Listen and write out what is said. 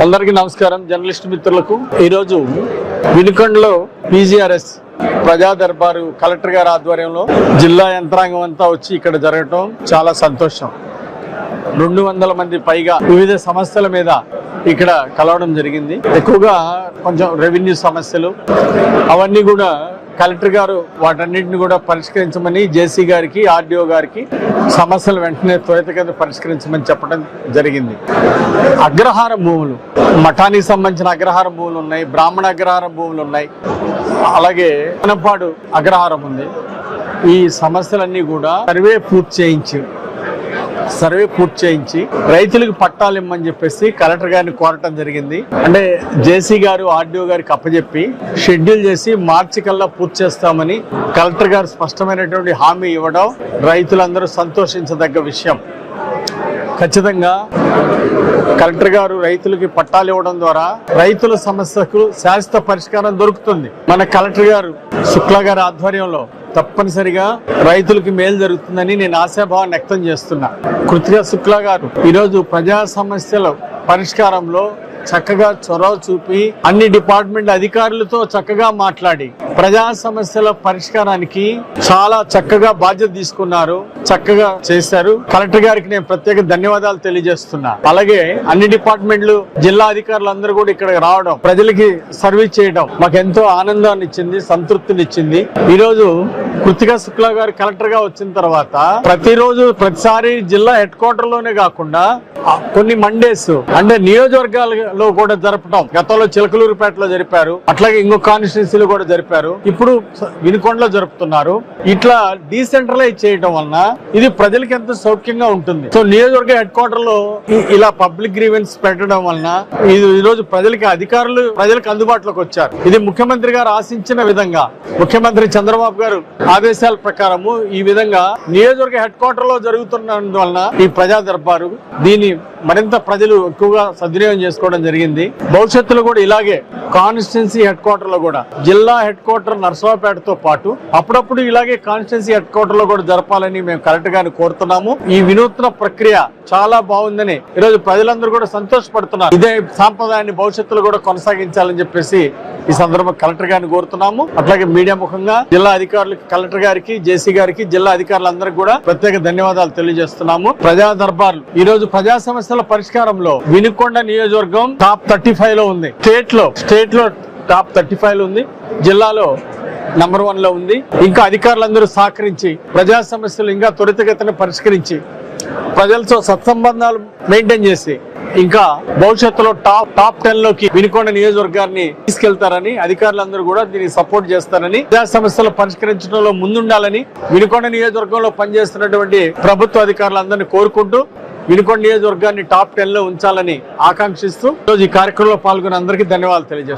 అందరికీ నమస్కారం. జర్నలిస్ట్ మిత్రులకు ఈరోజు వినుకొండలో పీజీఆర్ఎస్ ప్రజా దర్బారు కలెక్టర్ గారి ఆధ్వర్యంలో జిల్లా యంత్రాంగం అంతా వచ్చి ఇక్కడ జరగటం చాలా సంతోషం. 200 మంది పైగా వివిధ సమస్యల మీద ఇక్కడ కలవడం జరిగింది. ఎక్కువగా కొంచెం రెవెన్యూ సమస్యలు అవన్నీ కూడా కలెక్టర్ గారు వాటన్నిటిని కూడా పరిష్కరించమని జేసీ గారికి ఆర్డీఓ గారికి సమస్యలు వెంటనే త్వరితగతిన పరిష్కరించమని చెప్పడం జరిగింది. అగ్రహార భూములు, మఠానికి సంబంధించిన అగ్రహార భూములు ఉన్నాయి, బ్రాహ్మణ అగ్రహార భూములు ఉన్నాయి, అలాగే వనపాడు అగ్రహారం ఉంది. ఈ సమస్యలన్నీ కూడా సర్వే పూర్తి చేయించి రైతులకు పట్టాలు ఇమ్మని చెప్పేసి కలెక్టర్ గారిని కోరటం జరిగింది. అంటే జేసీ గారు ఆర్డీఓ గారికి అప్పచెప్పి షెడ్యూల్ చేసి మార్చి కల్లా పూర్తి చేస్తామని కలెక్టర్ గారు స్పష్టమైనటువంటి హామీ ఇవ్వడం రైతులందరూ సంతోషించదగ్గ విషయం. ఖచ్చితంగా కలెక్టర్ గారు రైతులకి పట్టాలు ఇవ్వడం ద్వారా రైతుల సమస్యకు శాశ్వత పరిష్కారం దొరుకుతుంది. మన కలెక్టర్ గారు శుక్లా గారి ఆధ్వర్యంలో తప్పనిసరిగా రైతులకి మేలు జరుగుతుందని నేను ఆశాభావాన్ని వ్యక్తం చేస్తున్నా. కృతికా శుక్లా గారు ఈరోజు ప్రజా సమస్యల పరిష్కారంలో చక్కగా చొరవ చూపి అన్ని డిపార్ట్మెంట్ అధికారులతో చక్కగా మాట్లాడి ప్రజా సమస్యల పరిష్కారానికి చాలా చక్కగా బాధ్యత తీసుకున్నారు, చక్కగా చేశారు. కలెక్టర్ గారికి నేను ప్రత్యేక ధన్యవాదాలు తెలియజేస్తున్నా. అలాగే అన్ని డిపార్ట్మెంట్లు జిల్లా అధికారులు అందరూ కూడా ఇక్కడ రావడం, ప్రజలకి సర్వీస్ చేయడం మాకు ఎంతో ఆనందాన్ని ఇచ్చింది, సంతృప్తిని ఇచ్చింది. ఈరోజు కృతికా శుక్లా గారు కలెక్టర్ గా వచ్చిన తర్వాత ప్రతిసారి జిల్లా హెడ్ క్వార్టర్ లోనే కాకుండా కొన్ని మండేస్ అంటే నియోజకవర్గాలలో కూడా జరపడం, గతంలో చిలకలూరుపేటలో జరిపారు, అట్లాగే ఇంకో కాన్స్టిట్యున్సీలో కూడా జరిపారు, ఇప్పుడు వినుకొండలో జరుపుతున్నారు. ఇట్లా డీసెంట్రలైజ్ చేయడం వలన ఇది ప్రజలకు ఎంతో సౌఖ్యంగా ఉంటుంది. సో నియోజకవర్గ హెడ్ క్వార్టర్ లో ఇలా పబ్లిక్ గ్రీవెన్స్ పెట్టడం వలన ఈ రోజు అధికారులు ప్రజలకు అందుబాటులోకి వచ్చారు. ఇది ముఖ్యమంత్రి గారు ఆశించిన విధంగా, ముఖ్యమంత్రి చంద్రబాబు గారు ఆదేశాల ప్రకారము ఈ విధంగా నియోజకవర్గ హెడ్ క్వార్టర్ లో జరుగుతున్నందువలన ఈ ప్రజా దర్బారు దీన్ని మరింత ప్రజలు ఎక్కువగా సద్వినియోగం చేసుకోవడం జరిగింది. భవిష్యత్తులో కూడా ఇలాగే కాన్స్టిట్యున్సీ హెడ్ క్వార్టర్ లో కూడా, జిల్లా హెడ్ క్వార్టర్ నర్సరావుపేటతో పాటు అప్పుడప్పుడు ఇలాగే కాన్స్టిట్యున్సీ హెడ్ క్వార్టర్ లో కూడా జరపాలని మేము కలెక్టర్ గారిని కోరుతున్నాము. ఈ వినూత్న ప్రక్రియ చాలా బాగుందని ఈరోజు ప్రజలందరూ కూడా సంతోషపడుతున్నారు. ఇదే సాంప్రదాయాన్ని భవిష్యత్తులో కూడా కొనసాగించాలని చెప్పేసి ఈ సందర్భంగా కలెక్టర్ గారిని కోరుతున్నాము. అట్లాగే మీడియా ముఖంగా జిల్లా అధికారులకు, కలెక్టర్ గారికి, జేసీ గారికి, జిల్లా అధికారులందరికీ కూడా ప్రత్యేక ధన్యవాదాలు తెలియజేస్తున్నాము. ప్రజా దర్బార్ ఈ రోజు ప్రజా సమస్యల పరిష్కారంలో వినుకొండ నియోజకవర్గం టాప్ 35 లో ఉంది. స్టేట్ లో టాప్ 35 లో ఉంది, జిల్లాలో నంబర్ 1 లో ఉంది. ఇంకా అధికారులందరూ సహకరించి ప్రజా సమస్యలు ఇంకా త్వరితగతిన పరిష్కరించి ప్రజలతో సత్సంబంధాలు మెయింటైన్ చేసి ఇంకా భవిష్యత్తులో టాప్ 10 లోకి వినుకొండ నియోజకవర్గాన్ని తీసుకెళ్తారని, అధికారులందరూ కూడా దీనికి సపోర్ట్ చేస్తారని, ప్రజా సమస్యలు పరిష్కరించడంలో ముందుండాలని వినుకొండ నియోజకవర్గంలో పనిచేస్తున్నటువంటి ప్రభుత్వ అధికారులందరినీ కోరుకుంటూ వినుకొండ నియోజకవర్గాన్ని టాప్ 10 లో ఉంచాలని ఆకాంక్షిస్తూ ఈ కార్యక్రమంలో పాల్గొన్న అందరికీ ధన్యవాదాలు తెలియజేస్తాను.